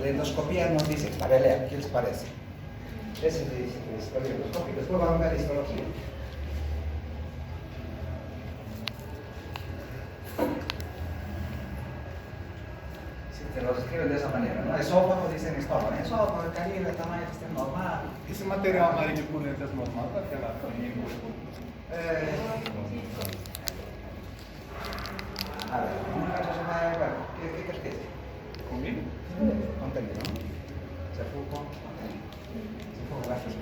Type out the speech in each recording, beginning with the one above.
La endoscopía nos dice, a ver, lea, ¿qué les parece? Ese es el historia endoscópica. Después vamos a ver la histología. Se los escriben de esa manera, ¿no? Esófago dicen estómago, esófago, el calibre, el tamaño este normal. Ese material amarillo purulento es normal para que la familia A ver, ¿qué crees que es? ¿Conmigo? Contenido, ¿no? Se fue gracias.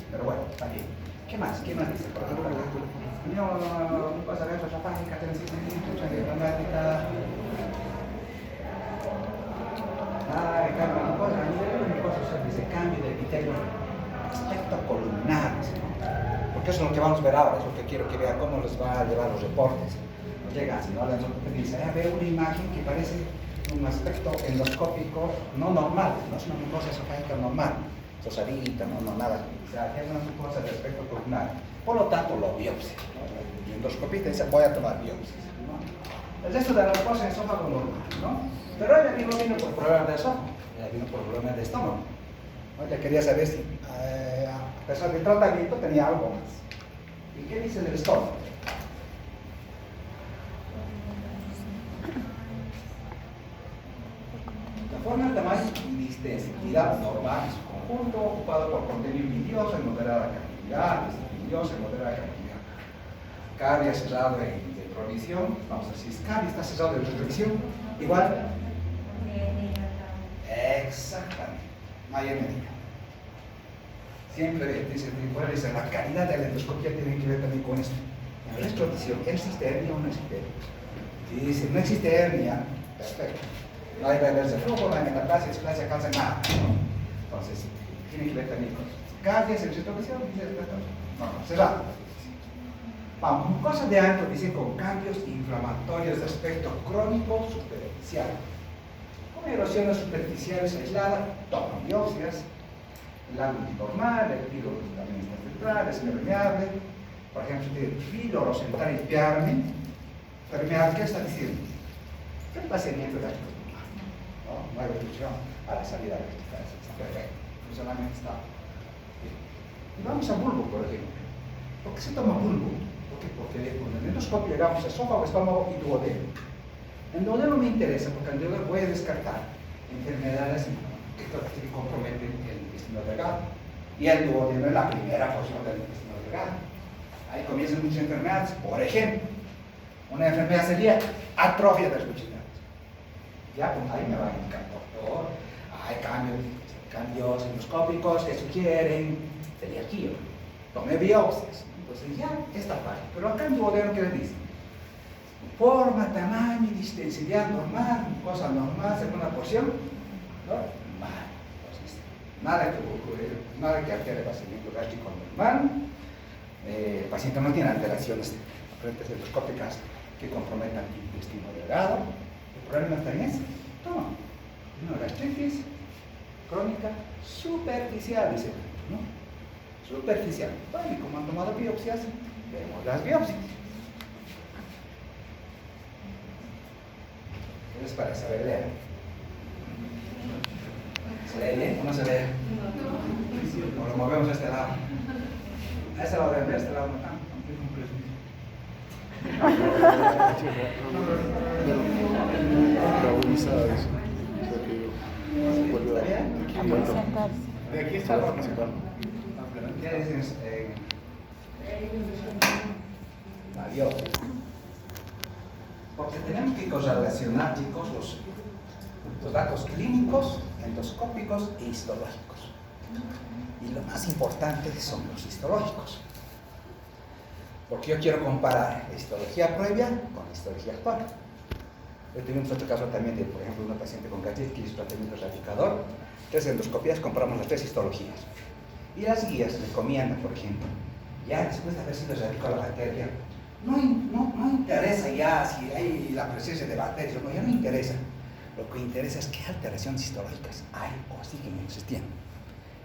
Pero bueno, también. ¿Qué más? ¿Qué más dice? Por ejemplo, un pasarelo esofágica, tensitis, gramática. Cambio de cosas, dice cambio de epitelio, aspecto columnar, ¿no? Porque eso es lo que vamos a ver ahora, es lo que quiero que vean cómo les va a llevar los reportes. Nos llega así, ¿no? Dice, veo una imagen que parece un aspecto endoscópico no normal, no es una mucosa esofágica normal, sosadita, no nada. O sea, es una mucosa de aspecto columnar. Por lo tanto, lo biopsia, ¿no? El endoscopista dice, voy a tomar biopsias, ¿no? El resto de la mucosa es esófago normal, ¿no? Pero ella no vino por problemas de esófago, ella vino por problemas de estómago. Ella quería saber si, a pesar del tratamiento, tenía algo más. ¿Y qué dice del estómago? La forma, el tamaño y distensibilidad normal en su conjunto, ocupado por contenido vidrioso en moderada cantidad, vidrioso en moderada cantidad. Cavia cerrado en retrovisión, vamos a decir, cavia está cerrado en retrovisión, igual. Exactamente, mayor medida. Siempre dice, la calidad de la endoscopía tiene que ver también con esto. La retrovisión, ¿existe hernia o no existe hernia? Si dice, no existe hernia, perfecto. No hay bebés de flujo, no hay metaplasia, displasia, cáncer, nada. Entonces, tiene que ver también con esto. Caries en retrovisión, dice, no, cerrado. Vamos, mucosa de Anto dice con cambios inflamatorios de aspecto crónico superficial. Con erosiones superficiales aisladas, toman biopsias, el ángulo normal, el píloro también está central, es permeable. Por ejemplo, si tiene píloro central y permeable, ¿qué está diciendo? Que el vaciamiento de la no hay obstrucción a la salida de la está perfecto, el funcionamiento está bien. Y vamos a bulbo, por ejemplo. ¿Por qué se toma bulbo? Porque con el endoscopio llegamos a esófago, estómago y duodeno. El duodeno me interesa porque el duodeno voy a descartar enfermedades que comprometen el intestino delgado. Y el duodeno es la primera porción del intestino delgado. Ahí comienzan muchas enfermedades. Por ejemplo, una enfermedad sería atrofia de las mucosas. Ya, pues ahí me va a indicar, doctor, hay cambios endoscópicos que sugieren celiaquía. Tome biopsias. Entonces ya esta parte, pero acá en duodeno, ¿qué le dice? Forma, tamaño y distensidad normal, cosa normal, segunda porción, normal. Entonces, nada que altere el vaciamiento gástrico normal. El paciente no tiene alteraciones frentes endoscópicas que comprometan el intestino delgado. El problema está en eso. Toma, una gastritis crónica superficial, dice, ¿no? Superficial. Bueno, y como han tomado biopsias, vemos las biopsias. ¿Qué les parece? A ver, lean. ¿Se lee bien o no se lee? No. O lo movemos a este lado. A este lado de este lado no tanto. ¿Está bien? De aquí está la ¿Qué dices? La biopsia. Porque tenemos que correlacionar, chicos, los datos clínicos, endoscópicos e histológicos. Y lo más importante son los histológicos. Porque yo quiero comparar la histología previa con la histología actual. Hoy tuvimos otro caso también de, por ejemplo, una paciente con gastritis, tratamiento erradicador. 3 endoscopías, compramos las 3 histologías. Y las guías recomiendan, por ejemplo, ya después de haber sido erradicada la bacteria, no interesa ya si hay la presencia de bacterias o no, ya no interesa. Lo que interesa es qué alteraciones histológicas hay o siguen existiendo.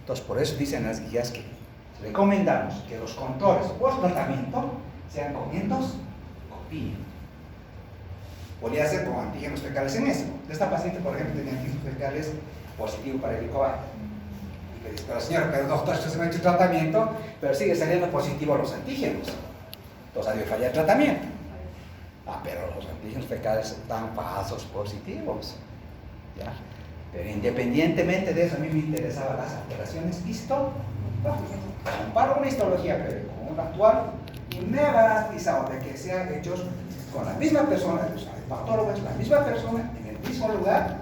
Entonces, por eso dicen las guías que recomendamos que los controles post tratamiento sean con endoscopía. Podría ser con antígenos fecales en eso. De esta paciente, por ejemplo, tenía antígenos fecales positivo para Helicobacter. Y me dice, pero señor, pero doctor, esto se me ha hecho tratamiento, pero sigue saliendo positivo los antígenos. Entonces había falla el tratamiento. Pero los antígenos fecales están falsos positivos. ¿Ya? Pero independientemente de eso, a mí me interesaban las alteraciones histológicas. Comparo una histología previa con una actual y me he garantizado de que sean hechos con la misma persona, o sea, el patólogo es la misma persona, en el mismo lugar,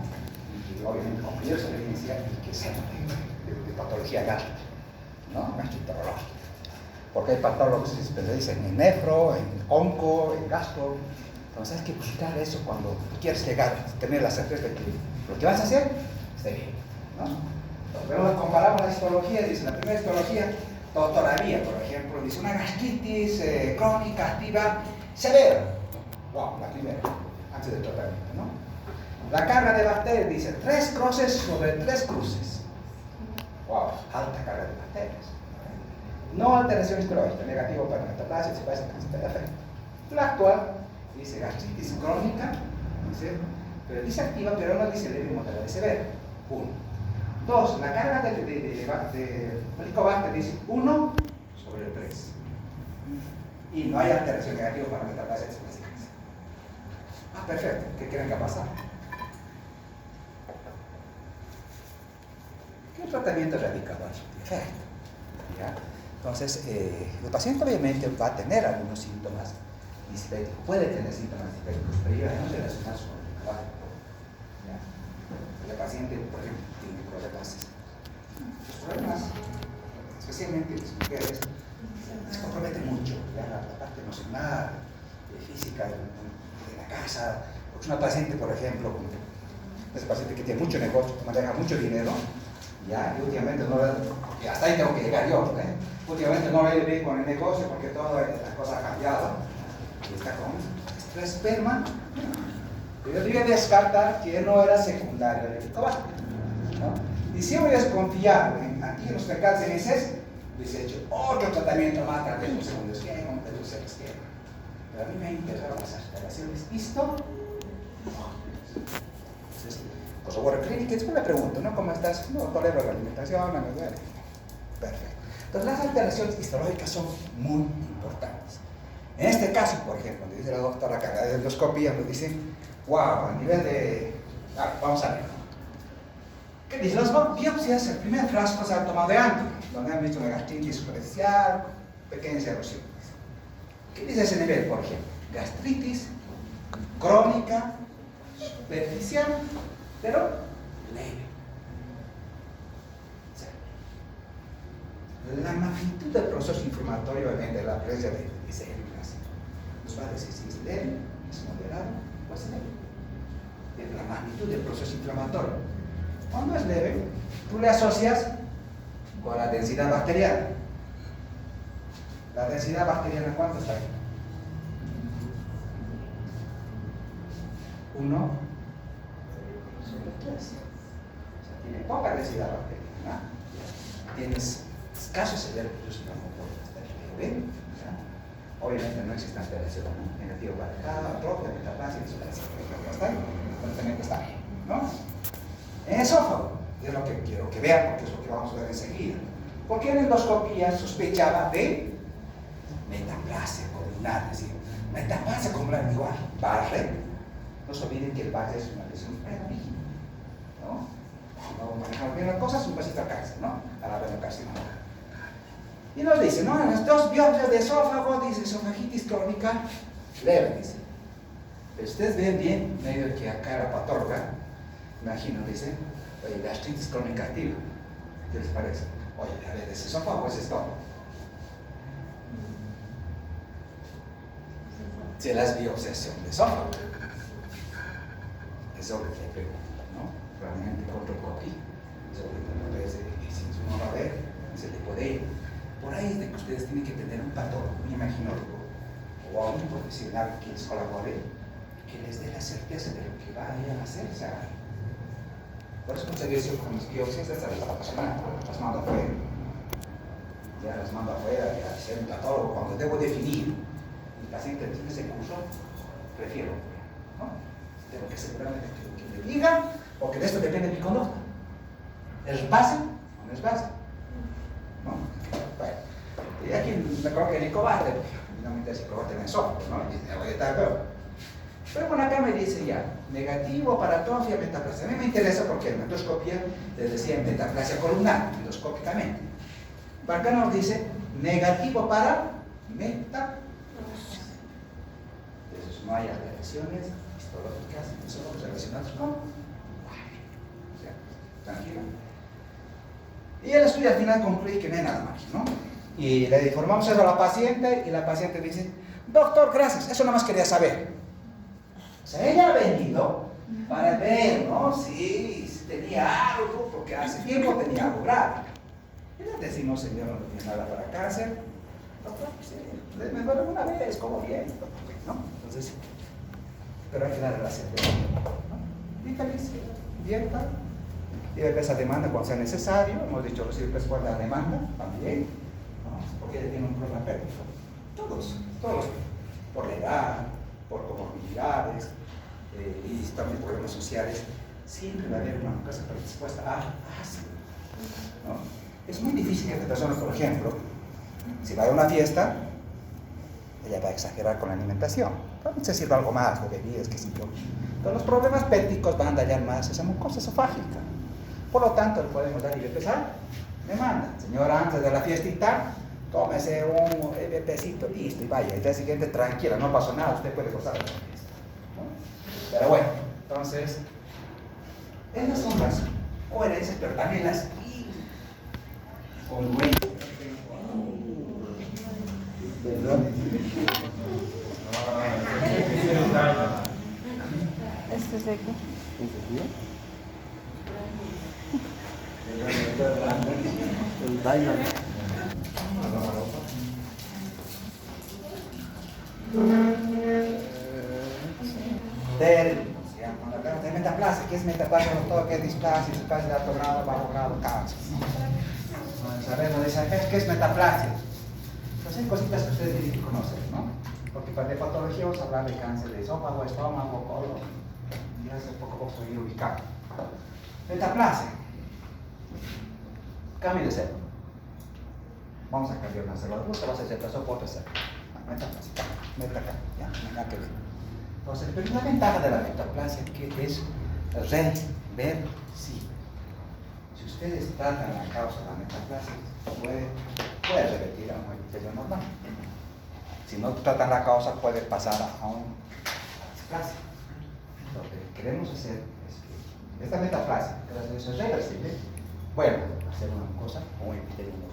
y obviamente con mayor experiencia que sea de patología gástrica, ¿no? Gastroenterológica. Porque hay patólogos que se especializan en nefro, en onco, en gastro. Entonces hay que buscar eso cuando tú quieres llegar, tener la certeza de que lo que vas a hacer esté bien, ¿no? Entonces, pero comparamos la histología, dice la primera histología, doctoraría, por ejemplo, dice una gastritis crónica activa severa. Wow, la primera, antes del tratamiento, ¿no? La carga de bacterias dice 3 cruces sobre 3 cruces. Wow, alta carga de bacterias. No alteración histológica, negativo para metaplasia, se parece cáncer de afecto. La actual dice gastritis crónica, dice, pero dice activa, pero no dice leve, moderada y severa. 1. 2. La carga de Helicobacter dice 1 sobre 3. Y no hay alteración negativa para metaplasia, se parece cáncer. Perfecto. ¿Qué creen que va a pasar? Que el tratamiento radicado a su efecto. ¿Ya? Entonces, el paciente obviamente va a tener algunos síntomas dispépticos, puede tener síntomas dispépticos, pero ellos no relacionados con el trabajo. El paciente, por ejemplo, tiene problemas. Los problemas, especialmente las mujeres, se comprometen mucho, ¿ya? La parte emocional, física de la casa. Porque una paciente, por ejemplo, ese paciente que tiene mucho negocio, que maneja mucho dinero, ya, y últimamente no, y hasta ahí tengo que llegar yo, últimamente no le bien con el negocio porque toda la cosa ha cambiado, y está con estrés permanente. Yo debía descartar que no era secundario del Helicobacter, ¿no? Y si voy a desconfiar en antígenos fecales en heces, hubiese hecho otro tratamiento más, tal vez un segundo esquema, un tercer esquema. Pero a mí me interesaron las alteraciones histológicas. Pues bueno, clínica, después me pregunto, ¿no? ¿Cómo estás? No tolero la alimentación, no me duele. Perfecto. Entonces las alteraciones histológicas son muy importantes. En este caso, por ejemplo, donde dice la doctora que la endoscopía, nos dice, wow, a nivel de... vamos a ver. ¿Qué dice? Las biopsias, el primer frasco se ha tomado de antes, donde han visto una gastritis superficial, pequeñas erosiones. ¿Qué dice ese nivel, por ejemplo? Gastritis crónica, superficial, pero leve. O sea, la magnitud del proceso inflamatorio depende de la presencia de ese clásico. Nos va a decir si es leve, es moderado o es leve. De la magnitud del proceso inflamatorio. Cuando es leve, tú le asocias con la densidad bacteriana. La densidad bacteriana, ¿cuánto está ahí? 1 sobre 3. O sea, tiene poca densidad bacteriana. Tienes escasos eléctricos en la leve. Obviamente no existe alteración negativa para cada propia metaplasia, eso está ahí. Aparentemente está bien, ¿no? En esófago, es lo que quiero que vean, porque es lo que vamos a ver enseguida. Porque en endoscopía sospechaba de metaplasia columnar, es decir, metaplasia columnar igual, Barrett. No se olviden que el Barrett es una lesión premaligna, ¿no? No manejamos bien las cosas, un pasito a cáncer, ¿no? A la adenocarcinoma. Y nos dice, ¿no? En las 2 biopsias de esófago, dice esofagitis crónica leve, dice. Pero ustedes ven bien, medio que acá la patóloga, imagino, dice, oye, gastritis crónica activa. ¿Qué les parece? Oye, a ver, ¿es esófago o es estómago? Si las biopsias de esófago. Eso es lo que pregunta, ¿no? Realmente controcopia. Eso es lo que si uno va a ver, se le puede ir. Por ahí es de que ustedes tienen que tener un patólogo, un imaginólogo, o a un profesional que les colabore, que les dé la certeza de lo que vayan a hacer. O sea, por eso muchas veces con las biopsias las mando afuera. Ya las mando afuera, ya ser un patólogo. Cuando debo definir el paciente tiene ese curso, prefiero, ¿no? Tengo que asegurarme de que me diga, porque de esto depende mi conducta. ¿Es base? No es base. ¿No? Bueno, y aquí creo que el cobarde, finalmente el cobarde en el software, ¿no? Y está peor. Pero bueno, acá me dice ya, negativo para atrofia, metaplasia. A mí me interesa porque en endoscopia les decía metaplasia columnar, endoscópicamente. Pero acá nos dice negativo para metaplasia. Entonces no hay alteraciones histológicas, solo relacionadas con o sea, tranquilo. Y el estudio al final concluye que no hay nada más, ¿no? Y le informamos eso a la paciente y la paciente dice, doctor, gracias, eso nada más quería saber. O sea, ella ha venido para ver, ¿no? Si tenía algo, porque hace tiempo tenía algo grave. Y le decimos, señor, no tiene nada para cáncer. Doctor, sí, me duele una vez, como bien, ¿no? Entonces, pero hay que darle la certeza, ¿no? Y feliz, abierta. Y después a demanda cuando sea necesario. Hemos dicho, los después cuando la demanda, también, ¿no? Porque ella tiene un problema pélvico. Todos, por la edad, por comorbilidades y también problemas sociales, siempre va a haber una cosa predispuesta a ácido, ¿no? Es muy difícil que esta persona, por ejemplo, si va a una fiesta, ella va a exagerar con la alimentación. No sé si algo más de bebidas, qué sé yo. Pero los problemas pépticos van a dañar más esa mucosa esofágica. Por lo tanto, le podemos dar y empezar. Me manda, señora, antes de la fiestita, tómese un EVPcito, listo, y vaya. El día siguiente, tranquila, no pasó nada, usted puede gozar de la fiesta, ¿no? Pero bueno, entonces, esas son las coherencias, pero también las incongruencias. ¿Esto es de qué? El Dylan. Cuando hablamos de metaplasia, ¿qué es metaplasia? Todo que es displasia, displasia de alto grado, bajo grado, cáncer. Sabemos, ¿qué es metaplasia? Pues hay cositas que ustedes tienen que conocer, ¿no? Porque para de patología vamos a hablar de cáncer de esófago, estómago, colon. Ya hace poco a poco estoy ubicado. Metaplasia. Cambio de cero. Vamos a cambiar una célula. Busca va a ser plazo por tercero. Metaplasia. Metaplasia. Ya, no hay nada que ver. Entonces, pero la ventaja de la metaplasia que es reversible. Si ustedes tratan la causa de la metaplasia, puede revertir a un epitelio normal. Si no tratan la causa, puede pasar a un displasia. Lo que queremos hacer es que esta metaplasia, que es reversible, bueno, hacer una cosa con un epitelio normal.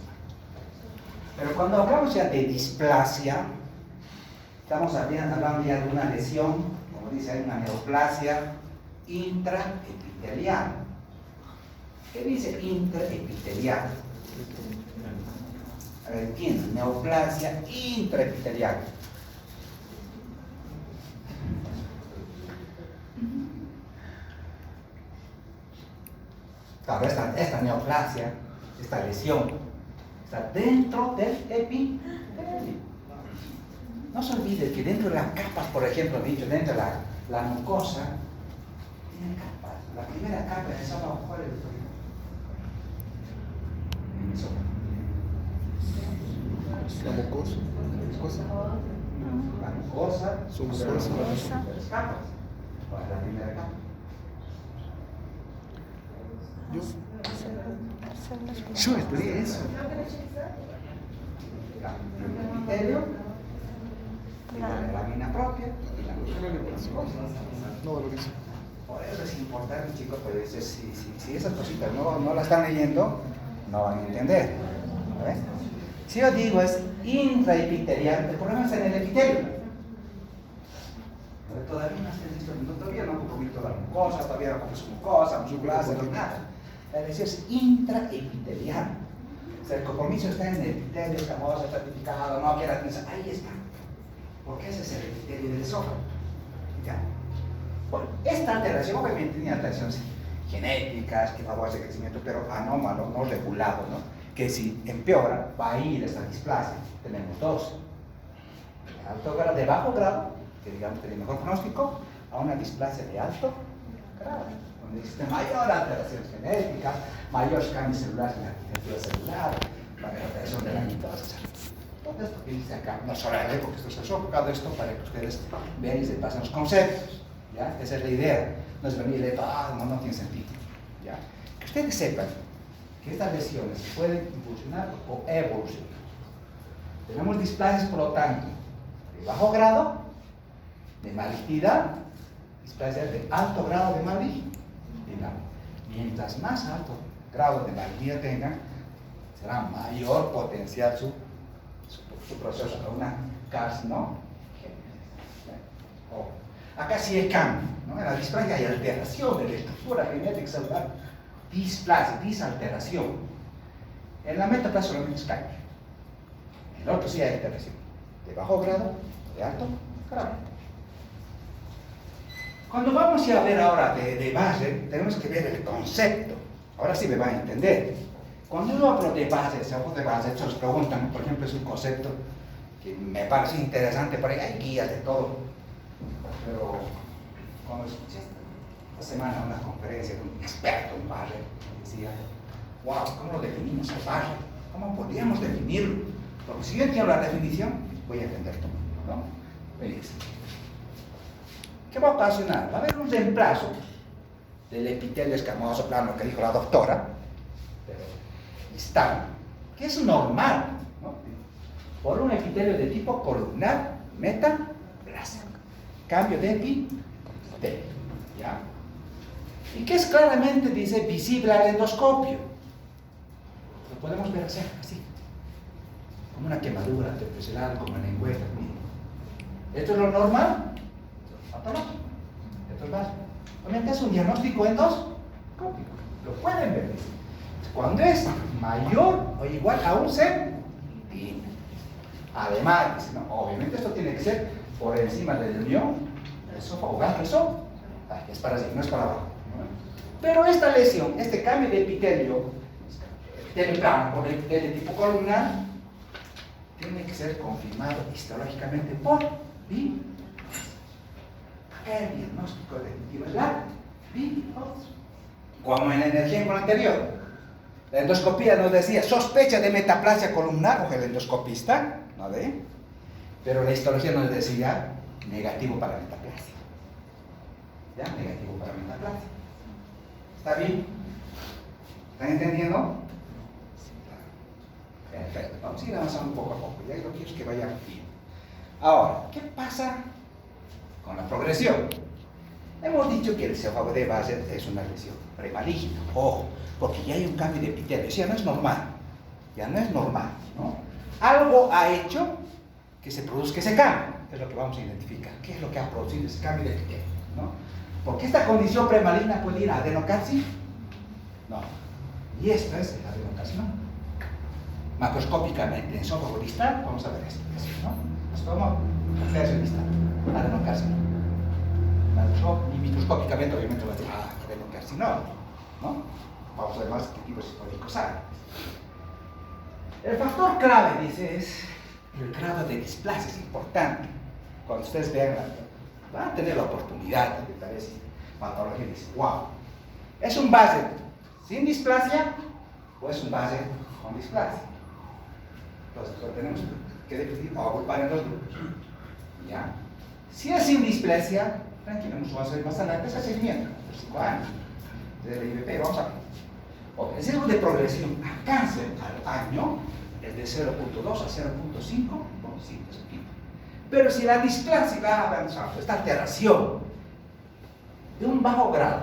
Pero cuando hablamos ya de displasia, estamos hablando ya de una lesión, como dice, hay una neoplasia intraepitelial. ¿Qué dice intraepitelial? A ver, ¿quién? Neoplasia intraepitelial. Claro, esta neoplasia, esta lesión, está dentro del epitelio. No se olvide que dentro de las capas, por ejemplo, dicho, dentro de la mucosa, tiene capas. La primera capa en el esófago, ¿cuál es el problema? En el esófago. La mucosa. La mucosa, Su mucosa. tres capas. ¿Cuál es la primera capa? Yo estudié eso. El epitelio, la lámina propia y la mucosa. No valorizo. Por eso es importante, chicos, pues, si esas cositas no las están leyendo, no van a entender. ¿Ves? Si yo digo es intraepitelial, el problema está en el epitelio. Pero todavía no está listo, todavía no compromito la mucosa, todavía no compromito su mucosa, musculosa, no nada. Es decir, es intraepitelial. O sea, el compromiso está en el epitelio, escamoso, estratificado, no quiera pensar, ahí está. Porque ese es el epitelio del esófago. Ya. Bueno, esta alteración obviamente tiene alteraciones genéticas que favorecen el crecimiento, pero anómalo, no regulado, ¿no? Que si empeora, va a ir esta displasia. Tenemos dos. De alto grado, de bajo grado, que digamos tiene mejor pronóstico, a una displasia de alto grado. donde existe mayor alteración genética, mayores cambios celulares en la arquitectura celular, mayor alteración de la mitosis. Todo esto que dice acá, no solo porque esto se ha enfocado esto para que ustedes vean y se pasen los conceptos. ¿Ya? Esa es la idea. No es venir de no tiene sentido. ¿Ya? Que ustedes sepan que estas lesiones pueden impulsionar o evolucionar. Tenemos displasias, por lo tanto, de bajo grado, de malignidad, displasias de alto grado de malignidad. Mientras más alto grado de malignidad tengan, será mayor potencial su proceso a una carcinogénesis. Acá sí hay cambio, ¿no? En la displasia hay alteración de la estructura genética celular, displasia, disalteración. En la metaplasia solamente es cambio. En el otro sí hay alteración, de bajo grado, de alto grado. Cuando vamos a ver ahora de base, tenemos que ver el concepto. Ahora sí me van a entender. Cuando yo hablo de base, se nos preguntan, por ejemplo, es un concepto que me parece interesante, por ahí hay guías de todo. Pero cuando escuché esta semana una conferencia de un experto en base, decía, wow, ¿cómo lo definimos el base? ¿Cómo podríamos definirlo? Porque si yo entiendo la definición, voy a entender todo, ¿no? Feliz. ¿Qué va a ocasionar? Va a haber un reemplazo del epitelio escamoso plano que dijo la doctora, está, que es normal, ¿no? Por un epitelio de tipo columnar metaplásico. Cambio de epitelio, ¿ya? Y que es claramente, dice, visible al endoscopio. Lo podemos ver así, como una quemadura superficial, como en la lengüeta. ¿Esto es lo normal? Patológico. Esto es básico. Obviamente es un diagnóstico endoscópico. Lo pueden ver. Cuando es mayor o igual a un centímetro. Además, ¿no? Obviamente esto tiene que ser por encima del unión, el esófago, eso es para arriba, no es para abajo. ¿No? Pero esta lesión, este cambio de epitelio plano por el epitelio de tipo columnar, tiene que ser confirmado histológicamente por biopsia. El diagnóstico definitivo es la biopsia. Como en la energía con la anterior. La endoscopía nos decía sospecha de metaplasia columnar, o el endoscopista, ¿no ve? Pero la histología nos decía negativo para metaplasia. ¿Ya? Negativo para metaplasia. ¿Está bien? ¿Están entendiendo? Perfecto. Vamos a ir avanzando poco a poco. Ya lo quiero que vaya bien. Ahora, ¿qué pasa con la progresión? Hemos dicho que el esófago de base es una lesión premaligna. Ojo, porque ya hay un cambio de epitelio. Eso ya no es normal. Ya no es normal, ¿no? Algo ha hecho que se produzca ese cambio. Es lo que vamos a identificar. ¿Qué es lo que ha producido ese cambio de epitelio? ¿No? Porque esta condición premaligna puede ir a adenocarcinoma. No. Y esto es el adenocarcinoma. Macroscópicamente, en esófago distal, vamos a ver esto, ¿no? Estómago, tercio distal, adenocarcinoma. Y microscópicamente, obviamente, va a decir, adenocarcinoma, ¿no? Vamos a ver más qué tipos históricos hay. El factor clave, dice, es el grado de displasia, es importante. Cuando ustedes vean, van a tener la oportunidad de tal vez patología y dicen, wow, ¿es un base sin displasia o es un base con displasia? Entonces, lo tenemos que definir o agrupar en dos grupos. ¿Ya? Si es sin displasia, tranquilamente vamos a ver más adelante ese seguimiento, por 5 años, desde el IVP, vamos a ver. El riesgo de progresión a cáncer al año es de 0.2 a 0.5 por 5 centímetros. Pero si la displasia va avanzando, esta alteración de un bajo grado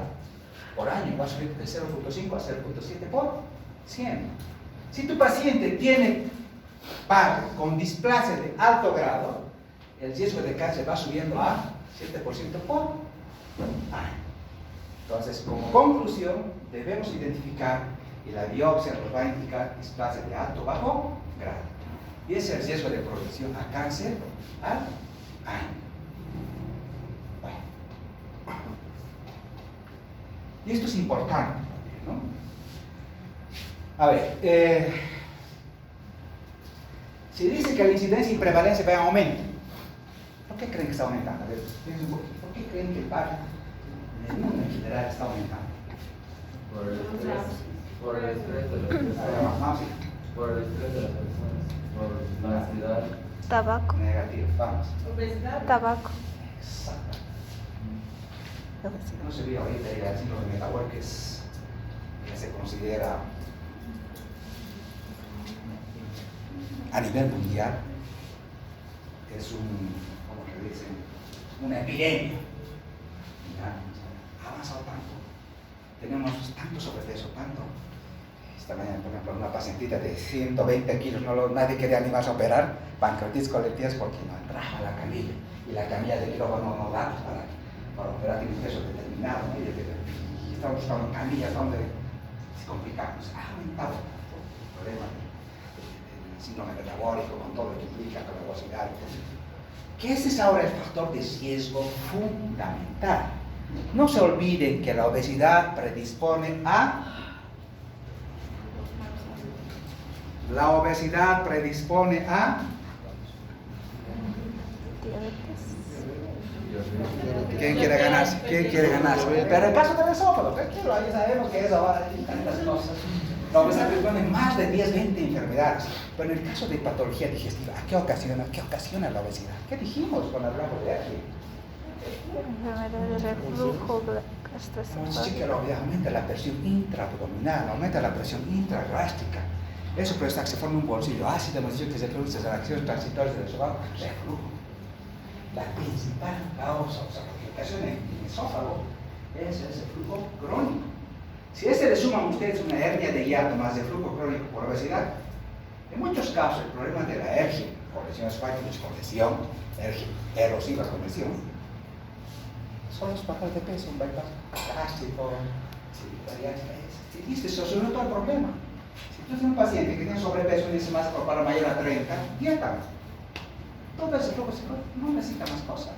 por año va a subir de 0.5 a 0.7 por 100. Si tu paciente tiene base con displasia de alto grado, el riesgo de cáncer va subiendo a 7% por año. Entonces, como conclusión, debemos identificar, y la biopsia nos va a indicar displasia de alto o bajo grado. Y ese es el riesgo de progresión a cáncer al año. Bueno. Y esto es importante, ¿no? A ver, si dice que la incidencia y prevalencia va en aumento, ¿por qué creen que está aumentando? A ver, piensen un poquito. ¿Por qué creen que el mundo en general está aumentando? Por el estrés de las Ahora personas, vamos, sí. por el estrés de las personas, por la ansiedad. Tabaco. Negativo, vamos. Tabaco. Exacto. Obesidad. No se ve ahorita ya el síndrome metabólico que se considera a nivel mundial es ¿cómo se dice? Una epidemia. Ya, ha avanzado tanto. Tenemos tanto sobrepeso, tanto. Esta mañana, por ejemplo, una pacientita de 120 kilos, nadie quería animarse a operar, pancreatitis colectiva porque no entraba la camilla. Y la camilla de quirófano no da para operar, tiene un peso determinado. ¿No? Y estamos buscando camillas donde se complicamos. Ha aumentado el problema del síndrome metabólico, con todo lo que implica, con la obesidad. Que ese es ahora el factor de riesgo fundamental. No se olviden que la obesidad predispone a... La obesidad predispone a... Diabetes. ¿Quién quiere ganarse? ¿Quién quiere ganarse? Pero el caso del esófago, tranquilo, ahí sabemos que es ahora hay tantas cosas. La obesidad predispone más de 10, 20 enfermedades. Pero en el caso de patología digestiva, ¿qué ocasiona la obesidad? ¿Qué dijimos cuando hablamos de aquí? Enfermedad de reflujo Sí que aumenta la presión intraabdominal, aumenta la presión intragástrica. Eso por eso se forma un bolsillo ácido, hemos dicho que se produce las reacciones transitorias del esófago, reflujo. La principal causa, o sea, la que ocasiona en el esófago es el reflujo crónico. Si a ese le suman ustedes una hernia de hiato más de reflujo crónico por obesidad, en muchos casos el problema de la alergia, por lesión esofágica, con lesión, alergia erosiva con lesión, son los bajas de peso, un bypass gástrico, y listo, se soluciona todo el problema. Si tú tienes un paciente que tiene sobrepeso y dice más para mayor a 30, dieta. Todo ese flujo no necesita más cosas.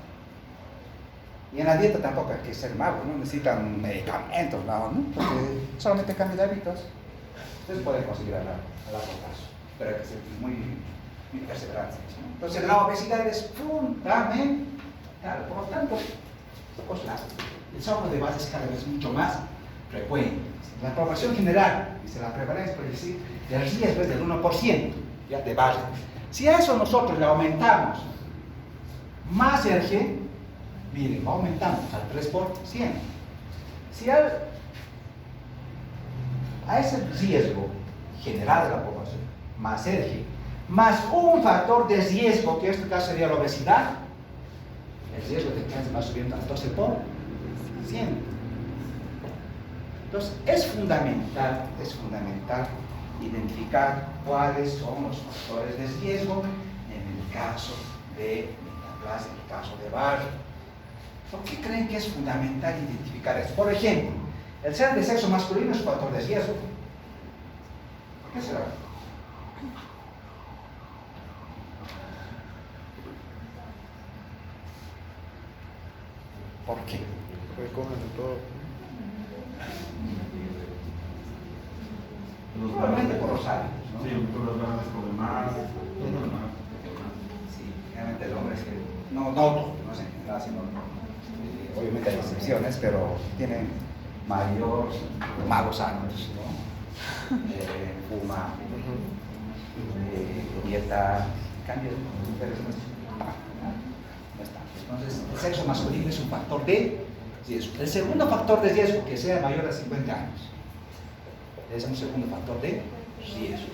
Y en la dieta tampoco hay que ser mago, no necesitan medicamentos, no, porque solamente cambio de hábitos. Ustedes pueden conseguir a largo plazo, pero hay que ser muy perseverantes, ¿no? Entonces la obesidad es fundamental, por lo tanto, pues el sobrepeso de base es cada vez mucho más frecuente. La población general, dice la prevalencia, por decir, el riesgo es del 1%, ya de base. Si a eso nosotros le aumentamos más el gen, miren, va aumentando al 3%. Si a ese riesgo general de la población, más el gen, más un factor de riesgo, que en este caso sería la obesidad, el riesgo de cáncer va subiendo al 12%. Entonces, es fundamental identificar cuáles son los factores de riesgo en el caso de metaplasia, en el caso de Barrett. ¿Por qué creen que es fundamental identificar eso? Por ejemplo, el ser de sexo masculino es un factor de riesgo. ¿Por qué será? ¿Por qué? Porque comen de todo. Probablemente por los hábitos, ¿no? Sí, tú las ganas comen más, comen más. Sí, realmente el hombre es que, no todo, no sé, sino, obviamente hay excepciones, pero tienen malos hábitos, ¿no? Fuma, dieta, cambia de mujeres, no está. Entonces, el sexo masculino es un factor de riesgo. El segundo factor de riesgo, que sea mayor a 50 años. Es un segundo factor de riesgo.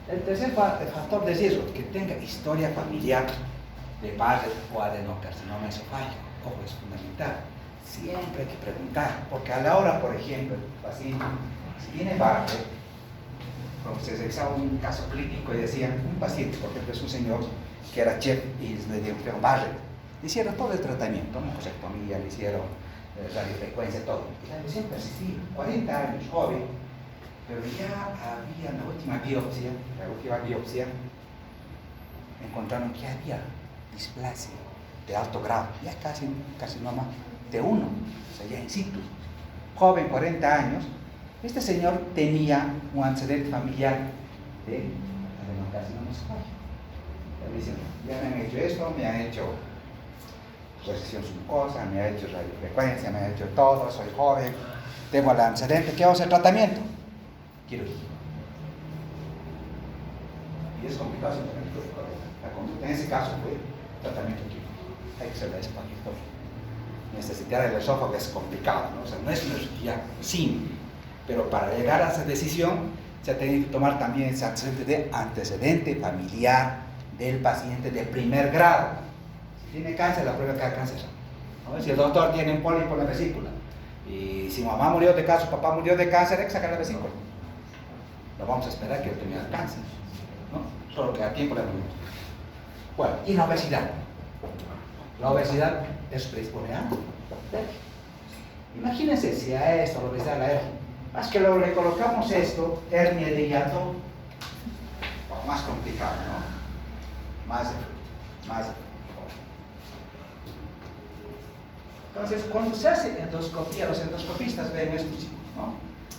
El tercer factor de riesgo, que tenga historia familiar de Barrett o adenocarcinoma esofágico. Ojo, es fundamental. Siempre hay que preguntar, porque a la hora, por ejemplo, el paciente, si tiene Barrett, como se realizaba un caso clínico y decían, un paciente, por ejemplo, es un señor que era chef y le dieron Barrett. Le hicieron todo el tratamiento, mucosectomía, le hicieron radiofrecuencia, todo. Y la lesión persistía, 40 años, joven. Pero ya había la última biopsia, encontraron que había displasia de alto grado, ya casi no más, de 1, o sea, ya in situ. Joven, 40 años, este señor tenía un antecedente familiar de adenocarcinoma esofágico. Le dicen, ya me han hecho esto, me han hecho resección submucosa, me han hecho radiofrecuencia, me han hecho todo, soy joven. tengo el antecedente, ¿qué vamos a hacer? Tratamiento quirúrgico. Y es complicado hacer tratamiento quirúrgico. La conducta en ese caso fue tratamiento quirúrgico. Hay que hacer la espaguetoria. Necesitar el esófago es complicado, ¿no? O sea, no es una cirugía simple, pero para llegar a esa decisión se tiene que tomar también ese antecedente familiar del paciente de primer grado. Si tiene cáncer, la prueba que da cáncer, ¿no? Si el doctor tiene un pólipo en la vesícula y si mamá murió de cáncer, papá murió de cáncer, hay que sacar la vesícula. No vamos a esperar que él tenga cáncer, ¿no? Solo que a tiempo le morimos. Bueno, y la obesidad. La obesidad es predispone a hernia. Imagínense si a esto, la obesidad, la hernia, más que le colocamos esto, hernia de hiato, más complicado, ¿no? Más. Entonces, cuando se hace endoscopía, los endoscopistas ven esto, ¿no?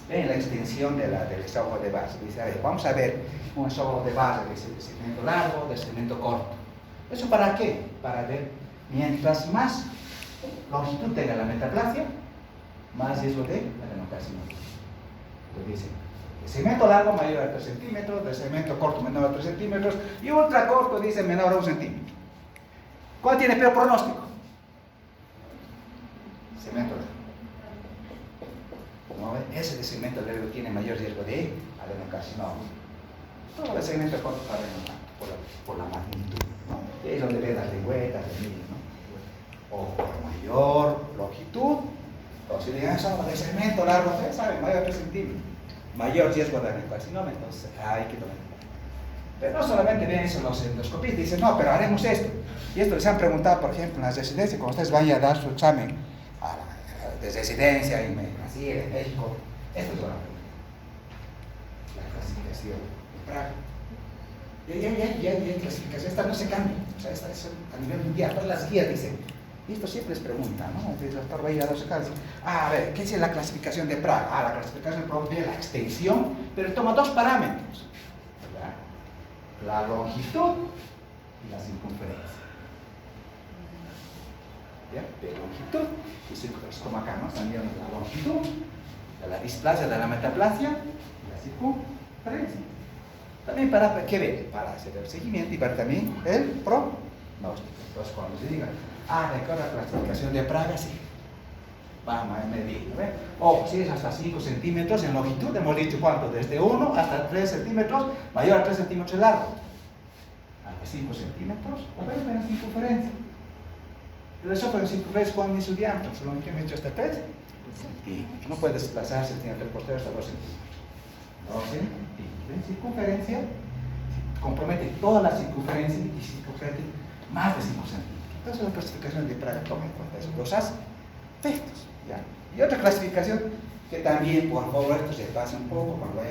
Ven la extensión del esófago de base. Dice, a ver, vamos a ver un esófago de base de segmento largo, de segmento corto. ¿Eso para qué? Para ver, mientras más longitud tenga la metaplasia, más riesgo de adenocarcinoma. Entonces dice, el segmento largo mayor a 3 centímetros, el segmento corto menor a 3 centímetros, y ultra corto dice menor a 1 centímetro. ¿Cuál tiene peor pronóstico? Segmento largo. ¿No? Ese de segmento largo tiene mayor riesgo de adenocarcinoma. Todo el segmento corto para por la magnitud, ¿no? Y ahí es donde ven las lengüetas, ¿no? O por mayor longitud, o si digan eso de segmento largo, ustedes saben, mayor a 3 centímetros, mayor riesgo de adenocarcinoma, entonces hay que tomar. Pero no solamente ven eso los endoscopistas, dicen, no, pero haremos esto. Y esto les han preguntado, por ejemplo, en las residencias, cuando ustedes vayan a dar su examen de residencia en Brasil, en México, esto es la clasificación de Praga. Y hay clasificación, esta no se cambia, o sea, esta es a nivel mundial, todas las guías dicen, y esto siempre les preguntan, ¿no? El doctor va a ir a darse casa, a ver, ¿qué es la clasificación de Praga? La clasificación de Praga tiene la extensión, pero toma dos parámetros, ¿verdad? La longitud y la circunferencia. ¿Ya? De longitud y circunferencia, como acá, ¿no? También la longitud, la displasia de la metaplasia y la circunferencia. También para, ¿qué ver? Para hacer el seguimiento y para también el pronóstico. Entonces, cuando se diga, recuerda la clasificación de Praga, sí, vamos a medir, ¿no? O si es hasta 5 centímetros en longitud, hemos dicho cuánto, desde 1 hasta 3 centímetros, mayor a 3 centímetros de largo, hasta 5 centímetros, o ven en circunferencia. El esófago en circunferencia, ¿cuál es su diámetro? ¿Solo en qué me he hecho hasta 3 centímetros? No puede desplazarse el posterior hasta 2 centímetros. 2 centímetros. En circunferencia, compromete toda la circunferencia y circunferencia más de 5 centímetros. Entonces la clasificación de Praga toma en cuenta esos dos aspectos, ¿ya? Y otra clasificación que también, por favor, esto se pasa un poco cuando vayas